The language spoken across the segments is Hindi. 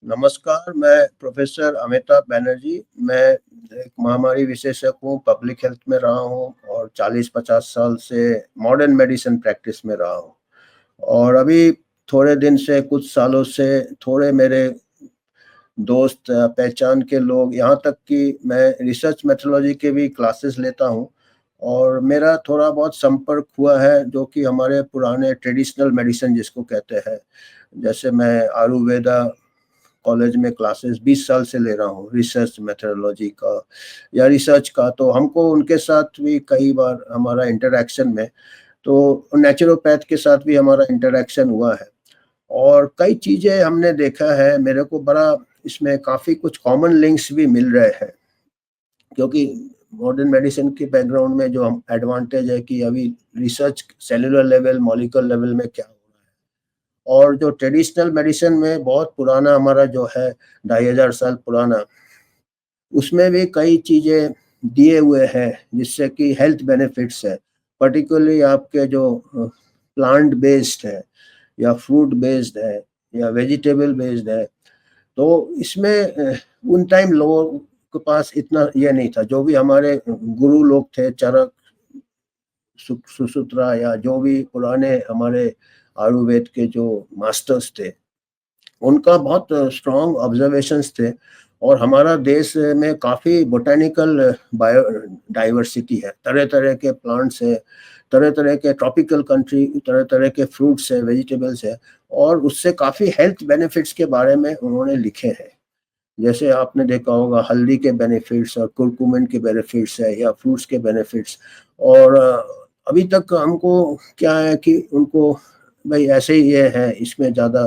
नमस्कार, मैं प्रोफ़ेसर अमिताभ बनर्जी। मैं एक महामारी विशेषज्ञ हूँ, पब्लिक हेल्थ में रहा हूँ और 40-50 साल से मॉडर्न मेडिसिन प्रैक्टिस में रहा हूँ। और अभी थोड़े दिन से, कुछ सालों से थोड़े मेरे दोस्त, पहचान के लोग, यहाँ तक कि मैं रिसर्च मेथोडोलॉजी के भी क्लासेस लेता हूँ और मेरा थोड़ा बहुत संपर्क हुआ है, जो कि हमारे पुराने ट्रेडिशनल मेडिसिन जिसको कहते हैं। जैसे मैं आयुर्वेदा कॉलेज में क्लासेस 20 साल से ले रहा हूँ, रिसर्च मेथोडोलॉजी का या रिसर्च का, तो हमको उनके साथ भी कई बार हमारा इंटरैक्शन में, तो नेचुरोपैथ के साथ भी हमारा इंटरैक्शन हुआ है और कई चीज़ें हमने देखा है। मेरे को बड़ा इसमें काफ़ी कुछ कॉमन लिंक्स भी मिल रहे हैं, क्योंकि मॉडर्न मेडिसिन के बैकग्राउंड में जो हम एडवांटेज है कि अभी research cellular level, molecular level में क्या हो रहा है, और जो ट्रेडिशनल मेडिसिन में बहुत पुराना हमारा जो है, 2500 साल पुराना, उसमें भी कई चीज़ें दिए हुए हैं जिससे कि हेल्थ बेनिफिट्स है। पर्टिकुलरली आपके जो प्लांट बेस्ड है या फ्रूट बेस्ड है या वेजिटेबल बेस्ड है, तो इसमें उन टाइम लोगों के पास इतना ये नहीं था। जो भी हमारे गुरु लोग थे, चरक, सुश्रुता या जो भी पुराने हमारे आयुर्वेद के जो मास्टर्स थे, उनका बहुत स्ट्रॉन्ग ऑब्जर्वेशंस थे। और हमारा देश में काफ़ी बोटैनिकल बायो डाइवर्सिटी है, तरह-तरह के प्लांट्स हैं, तरह-तरह के ट्रॉपिकल कंट्री, तरह-तरह के फ्रूट्स हैं, वेजिटेबल्स हैं, और उससे काफ़ी हेल्थ बेनिफिट्स के बारे में उन्होंने लिखे हैं। जैसे आपने देखा होगा हल्दी के बेनिफिट्स और कुरकुमिन के बेनिफिट्स है या फ्रूट्स के बेनिफिट्स। और अभी तक हमको क्या है कि उनको भाई ऐसे ही ये है, इसमें ज़्यादा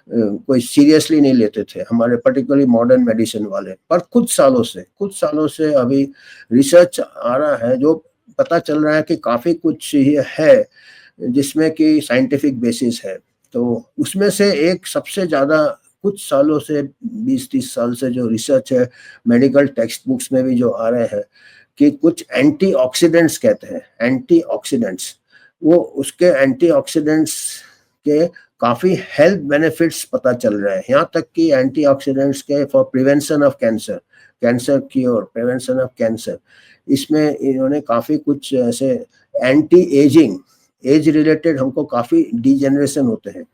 कोई सीरियसली नहीं लेते थे हमारे पर्टिकुलरली मॉडर्न मेडिसिन वाले। पर कुछ सालों से अभी रिसर्च आ रहा है, जो पता चल रहा है कि काफ़ी कुछ ये है जिसमें कि साइंटिफिक बेसिस है। तो उसमें से एक सबसे ज़्यादा कुछ सालों से, 20-30 साल से जो रिसर्च है, मेडिकल टेक्स्ट बुक्स में भी जो आ रहे हैं कि कुछ एंटीऑक्सीडेंट्स कहते हैं, एंटीऑक्सीडेंट्स, वो उसके एंटीऑक्सीडेंट्स के काफ़ी हेल्थ बेनिफिट्स पता चल रहे हैं। यहाँ तक कि एंटीऑक्सीडेंट्स के for prevention of cancer, cancer cure, prevention of cancer, इसमें इन्होंने काफ़ी कुछ ऐसे एंटी एजिंग, एज रिलेटेड हमको काफ़ी डिजेनरेशन होते हैं।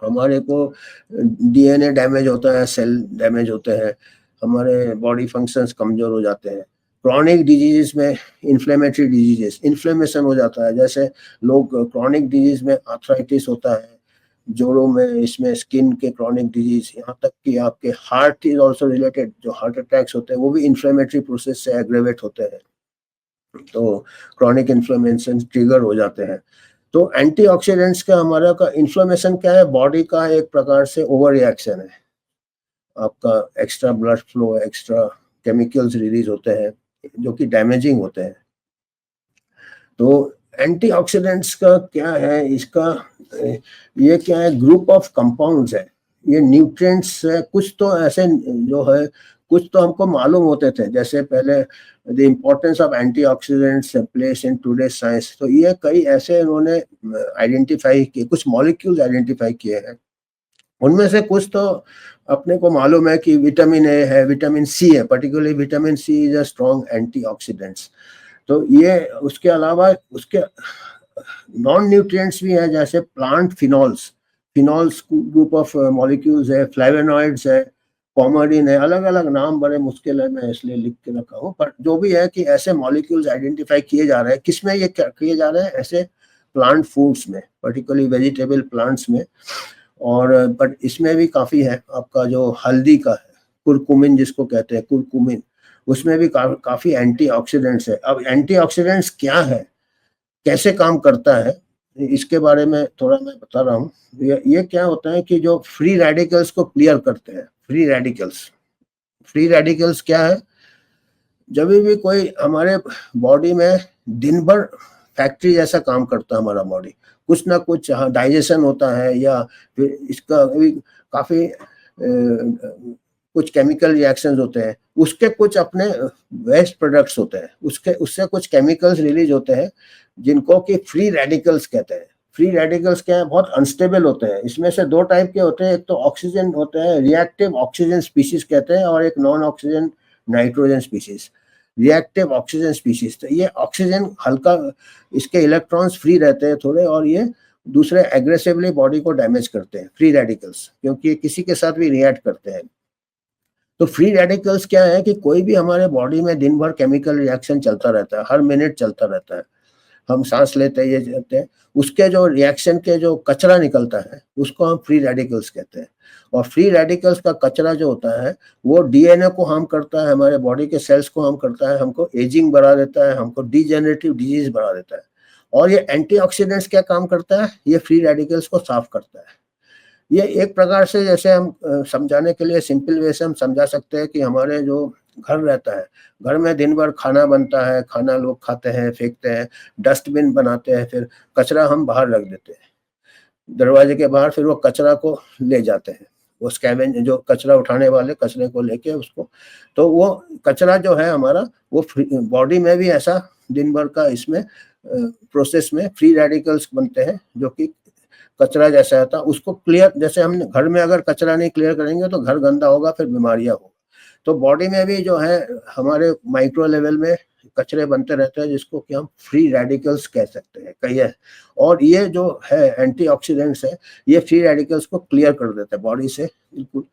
हमारे को डीएनए डैमेज होता है, सेल डैमेज होते हैं, हमारे बॉडी फंक्शंस कमज़ोर हो जाते हैं। क्रॉनिक डिजीज़ में, इन्फ्लेमेटरी डिजीज़ेज़, इन्फ्लेमेशन हो जाता है। जैसे लोग क्रॉनिक डिजीज़ में आर्थराइटिस होता है, जोड़ों में, इसमें स्किन के क्रॉनिक डिजीज़, यहाँ तक कि आपके हार्ट इज़ ऑल्सो रिलेटेड, जो हार्ट अटैक्स होते हैं वो भी इन्फ्लेमेटरी प्रोसेस से एग्रेवेट होते हैं। तो क्रॉनिक इन्फ्लेमेशन ट्रिगर हो जाते हैं। तो एंटीऑक्सीडेंट्स का हमारा का इन्फ्लेमेशन क्या है, बॉडी का एक प्रकार से ओवर रिएक्शन है। आपका extra blood flow, extra chemicals release होते हैं जो कि डैमेजिंग होते हैं। तो एंटीऑक्सीडेंट्स का क्या है, इसका ये क्या है, ग्रुप ऑफ कंपाउंड्स है, ये न्यूट्रिएंट्स है। कुछ तो ऐसे जो है, कुछ तो हमको मालूम होते थे, जैसे पहले the importance of antioxidants place in today's science, तो ये कई ऐसे इन्होंने आइडेंटिफाई किए, कुछ मॉलिक्यूल्स आइडेंटिफाई किए हैं। उनमें से कुछ तो अपने को मालूम है कि विटामिन ए है, विटामिन सी है, particularly vitamin C is a strong antioxidants. तो ये, उसके अलावा उसके नॉन न्यूट्रिएंट्स भी हैं, जैसे plant phenols, phenols group of molecules है, फ्लेवोनॉइड्स है, पॉमरीन है, अलग अलग नाम बड़े मुश्किल है, मैं इसलिए लिख के रखा हूँ। पर जो भी है कि ऐसे मॉलिक्यूल्स आइडेंटिफाई किए जा रहे हैं। किसमें ये किए जा रहे हैं, ऐसे प्लांट फूड्स में, पर्टिकुलरली वेजिटेबल प्लांट्स में। और बट इसमें भी काफ़ी है, आपका जो हल्दी का है, कुरकुमिन जिसको कहते हैं, कुरकुमिन, उसमें भी काफ़ी एंटीऑक्सीडेंट्स है। अब एंटीऑक्सीडेंट्स क्या है, कैसे काम करता है, इसके बारे में थोड़ा मैं बता रहा हूँ। ये क्या होता है कि जो फ्री रेडिकल्स को क्लियर करते हैं, फ्री रेडिकल्स, फ्री रेडिकल्स क्या है, जब भी कोई हमारे बॉडी में दिन भर फैक्ट्री जैसा काम करता है हमारा बॉडी, कुछ ना कुछ, हाँ, डाइजेशन होता है या फिर इसका भी काफ़ी कुछ केमिकल रिएक्शंस होते हैं, उसके कुछ अपने वेस्ट प्रोडक्ट्स होते हैं, उसके उससे कुछ केमिकल्स रिलीज होते हैं जिनको कि फ्री रेडिकल्स कहते हैं। फ्री रेडिकल्स क्या है, बहुत अनस्टेबल होते हैं। इसमें से दो टाइप के होते हैं, एक तो ऑक्सीजन होते हैं, रिएक्टिव ऑक्सीजन स्पीशीज कहते हैं, और एक non oxygen nitrogen species. Reactive oxygen species, तो ये ऑक्सीजन हल्का, इसके इलेक्ट्रॉन्स फ्री रहते हैं थोड़े, और ये दूसरे एग्रेसिवली बॉडी को डैमेज करते हैं फ्री रेडिकल्स, क्योंकि ये किसी के साथ भी रिएक्ट करते हैं। तो फ्री रेडिकल्स क्या है कि कोई भी हमारे बॉडी में दिन भर केमिकल रिएक्शन चलता रहता है, हर मिनट चलता रहता है, हम सांस लेते हैं, ये लेते हैं, उसके जो रिएक्शन के जो कचरा निकलता है उसको हम फ्री रेडिकल्स कहते हैं। और फ्री रेडिकल्स का कचरा जो होता है वो डीएनए को हार्म करता है, हमारे बॉडी के सेल्स को हार्म करता है, हमको एजिंग बढ़ा देता है, हमको डीजेनरेटिव डिजीज बढ़ा देता है। और ये एंटीऑक्सीडेंट्स क्या काम करता है, ये फ्री रेडिकल्स को साफ करता है। ये एक प्रकार से, जैसे हम समझाने के लिए सिंपल वे से हम समझा सकते हैं कि हमारे जो घर रहता है, घर में दिन भर खाना बनता है, खाना लोग खाते हैं, फेंकते हैं, डस्टबिन बनाते हैं, फिर कचरा हम बाहर रख देते हैं दरवाजे के बाहर, फिर वो कचरा को ले जाते हैं, वो स्कैवेंज, जो कचरा उठाने वाले कचरे को लेके उसको, तो वो कचरा जो है हमारा, वो बॉडी में भी ऐसा दिन भर का इसमें प्रोसेस में फ्री रेडिकल्स बनते हैं, जो कि कचरा जैसा आता है उसको क्लियर, जैसे हम घर में अगर कचरा नहीं क्लियर करेंगे तो घर गंदा होगा, फिर बीमारियां होगा। तो बॉडी में भी जो है हमारे माइक्रो लेवल में कचरे बनते रहते हैं, जिसको कि हम फ्री रेडिकल्स कह सकते हैं, कही है। और ये जो है एंटीऑक्सीडेंट्स है, ये फ्री रेडिकल्स को क्लियर कर देते हैं, बॉडी से बिल्कुल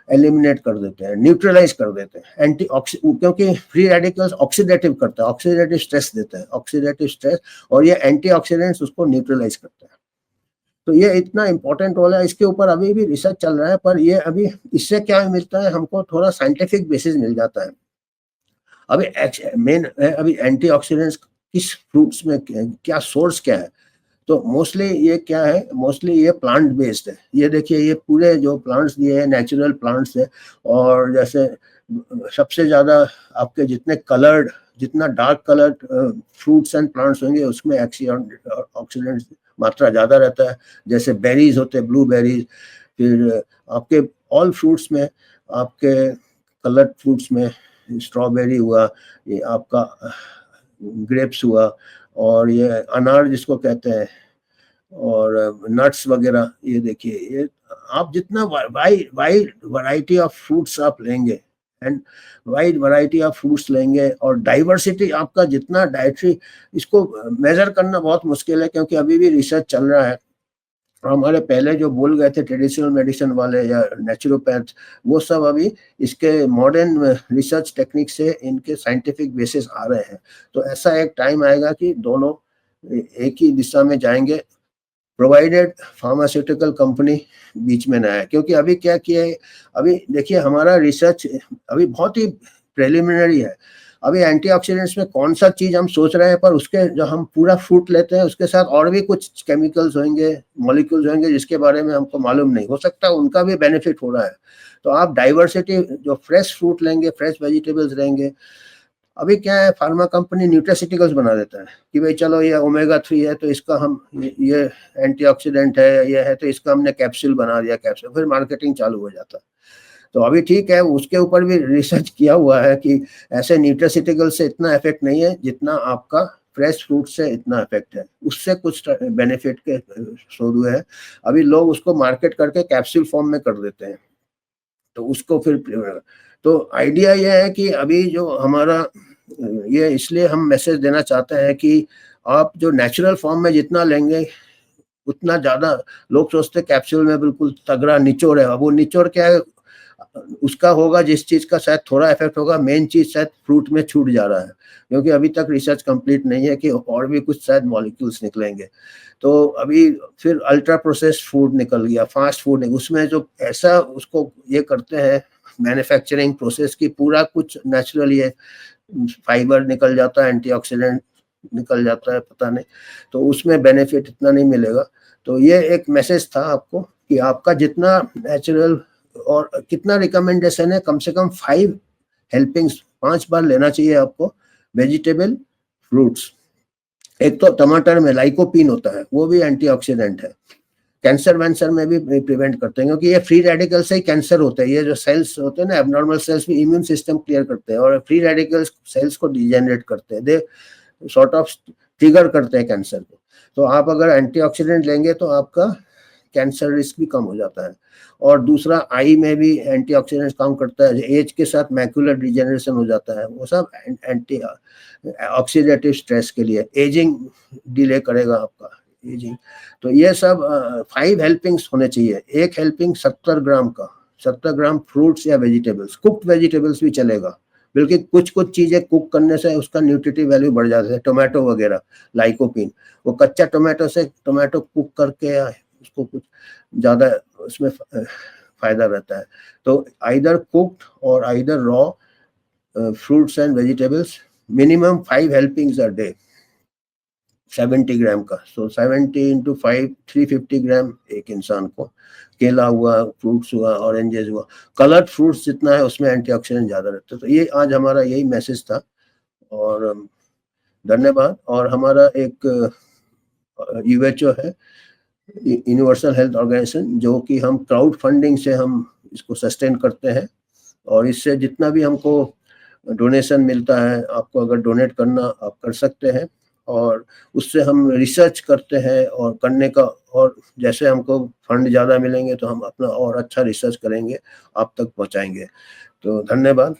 एलिमिनेट कर देते हैं, न्यूट्रलाइज कर देते हैं। क्योंकि फ्री रेडिकल्स ऑक्सीडेटिव करता है, ऑक्सीडेटिव स्ट्रेस देता है, ऑक्सीडेटिव स्ट्रेस, और ये एंटीऑक्सीडेंट्स उसको न्यूट्रलाइज करता है। तो ये इतना इंपॉर्टेंट रोल है, इसके ऊपर अभी भी रिसर्च चल रहा है, पर ये अभी इससे क्या मिलता है, हमको थोड़ा साइंटिफिक बेसिस मिल जाता है। अभी मेन है अभी एंटीऑक्सीडेंट्स किस फ्रूट्स में क्या सोर्स क्या है, तो मोस्टली ये क्या है, मोस्टली ये प्लांट बेस्ड है। ये देखिए, ये पूरे जो प्लांट्स दिए हैं नेचुरल प्लांट्स है, और जैसे सबसे ज्यादा आपके जितने कलर्ड, जितना dark coloured fruits and plants होंगे उसमें ऑक्सीडेंट्स मात्रा ज्यादा रहता है। जैसे बेरीज होते हैं, ब्लू बेरीज, फिर आपके ऑल फ्रूट्स में, आपके कलर्ड फ्रूट्स में स्ट्रॉबेरी हुआ, ये आपका ग्रेप्स हुआ, और ये अनार जिसको कहते हैं, और नट्स वगैरह। ये देखिए, ये आप जितना वाइड वैरायटी ऑफ फ्रूट्स आप लेंगे, and wide variety of fruits लेंगे, और डाइवर्सिटी आपका जितना डाइटरी, इसको मेजर करना बहुत मुश्किल है, क्योंकि अभी भी रिसर्च चल रहा है। और हमारे पहले जो बोल गए थे ट्रेडिशनल मेडिसिन वाले या नेचुरोपैथ, वो सब अभी इसके मॉडर्न रिसर्च टेक्निक से इनके साइंटिफिक बेसिस आ रहे हैं। तो ऐसा एक टाइम आएगा कि दोनों एक ही दिशा में जाएंगे, प्रोवाइडेड फार्मास्यूटिकल कंपनी बीच में ना है। क्योंकि अभी क्या किया है, अभी देखिए हमारा रिसर्च अभी बहुत ही प्रिलिमिनरी है। अभी एंटीऑक्सीडेंट्स में कौन सा चीज हम सोच रहे हैं, पर उसके जो हम पूरा फ्रूट लेते हैं उसके साथ और भी कुछ केमिकल्स होंगे, मॉलिक्यूल्स होंगे, जिसके बारे में हमको मालूम नहीं, हो सकता उनका भी बेनिफिट हो रहा है। तो आप डाइवर्सिटी, जो फ्रेश फ्रूट लेंगे, फ्रेश वेजिटेबल्स लेंगे। अभी क्या है, फार्मा कंपनी न्यूट्रास्यूटिकल्स बना देता है कि भाई चलो ये ओमेगा 3 है तो इसका हम ये एंटीऑक्सीडेंट है, ये है तो इसका हमने कैप्सूल बना दिया, कैप्सूल, फिर मार्केटिंग चालू हो जाता है। तो अभी ठीक है, उसके ऊपर भी रिसर्च किया हुआ है कि ऐसे न्यूट्रास्यूटिकल से इतना इफेक्ट नहीं है जितना आपका फ्रेश फ्रूट से इतना इफेक्ट है, उससे कुछ बेनिफिट के शोध हुए हैं। अभी लोग उसको मार्केट करके कैप्सूल फॉर्म में कर देते हैं, तो उसको फिर, तो आइडिया यह है कि अभी जो हमारा ये, इसलिए हम मैसेज देना चाहते हैं कि आप जो नेचुरल फॉर्म में जितना लेंगे उतना ज्यादा, लोग सोचते कैप्सूल में बिल्कुल तगड़ा निचोड़ है, अब वो निचोड़ क्या है, उसका होगा जिस चीज का शायद थोड़ा इफेक्ट होगा, मेन चीज शायद फ्रूट में छूट जा रहा है, क्योंकि अभी तक रिसर्च कंप्लीट नहीं है कि और भी कुछ शायद मॉलिक्यूल्स निकलेंगे। तो अभी फिर अल्ट्रा प्रोसेस्ड फूड निकल गया, फास्ट फूड, उसमें जो ऐसा उसको ये करते हैं मैन्युफैक्चरिंग प्रोसेस की, पूरा कुछ नेचुरल, ये फाइबर निकल जाता है, एंटीऑक्सीडेंट निकल जाता है, पता नहीं, तो उसमें बेनिफिट इतना नहीं मिलेगा। तो ये एक मैसेज था आपको कि आपका जितना नेचुरल, और कितना रिकमेंडेशन है, कम से कम 5 हेल्पिंग्स, 5 बार लेना चाहिए आपको वेजिटेबल फ्रूट्स। एक तो टमाटर में लाइकोपीन होता है, वो भी एंटीऑक्सीडेंट है, कैंसर वैंसर में भी प्रिवेंट करते हैं, क्योंकि ये फ्री रेडिकल से ही कैंसर होता है। ये जो सेल्स होते हैं ना, एबनॉर्मल सेल्स, भी इम्यून सिस्टम क्लियर करते हैं, और फ्री रेडिकल्स सेल्स को डिजेनरेट करते हैं, दे सॉर्ट ऑफ ट्रिगर करते हैं कैंसर को। तो आप अगर एंटीऑक्सीडेंट लेंगे तो आपका कैंसर रिस्क भी कम हो जाता है। और दूसरा, आई में भी एंटीऑक्सीडेंट काम करता है। एज के साथ मैक्यूलर डिजेनरेशन हो जाता है, वो सब एंटी ऑक्सीडेटिव स्ट्रेस के लिए, एजिंग डिले करेगा आपका एजिंग। तो ये सब 5 हेल्पिंग्स होने चाहिए। एक हेल्पिंग 70 ग्राम का, 70 ग्राम फ्रूट्स या वेजिटेबल्स, कुक्ड वेजिटेबल्स भी चलेगा, बल्कि कुछ कुछ चीजें कुक करने से उसका न्यूट्रिटिव वैल्यू बढ़ जाता है। टोमेटो वगैरह, लाइकोपिन, वो कच्चा टोमेटो से टोमेटो कुक करके उसको कुछ ज्यादा उसमें फायदा रहता है। तो आइदर कुक्ड और either raw fruits and vegetables, minimum 5 helpings a day, 70 gram का। सो 70 इंटू 5, 350 ग्राम एक इंसान को। केला हुआ, फ्रूट्स हुआ, ऑरेंजेस हुआ, कलर्ड फ्रूट्स जितना है उसमें एंटीऑक्सीडेंट ज्यादा रहते हैं। तो ये आज हमारा यही मैसेज था, और धन्यवाद। और हमारा एक यूएचओ है, यूनिवर्सल हेल्थ ऑर्गेनाइजेशन, जो कि हम क्राउड फंडिंग से हम इसको सस्टेन करते हैं। और इससे जितना भी हमको डोनेशन मिलता है, आपको अगर डोनेट करना आप कर सकते हैं, और उससे हम रिसर्च करते हैं और करने का, और जैसे हमको फंड ज़्यादा मिलेंगे तो हम अपना और अच्छा रिसर्च करेंगे, आप तक पहुंचाएंगे। तो धन्यवाद।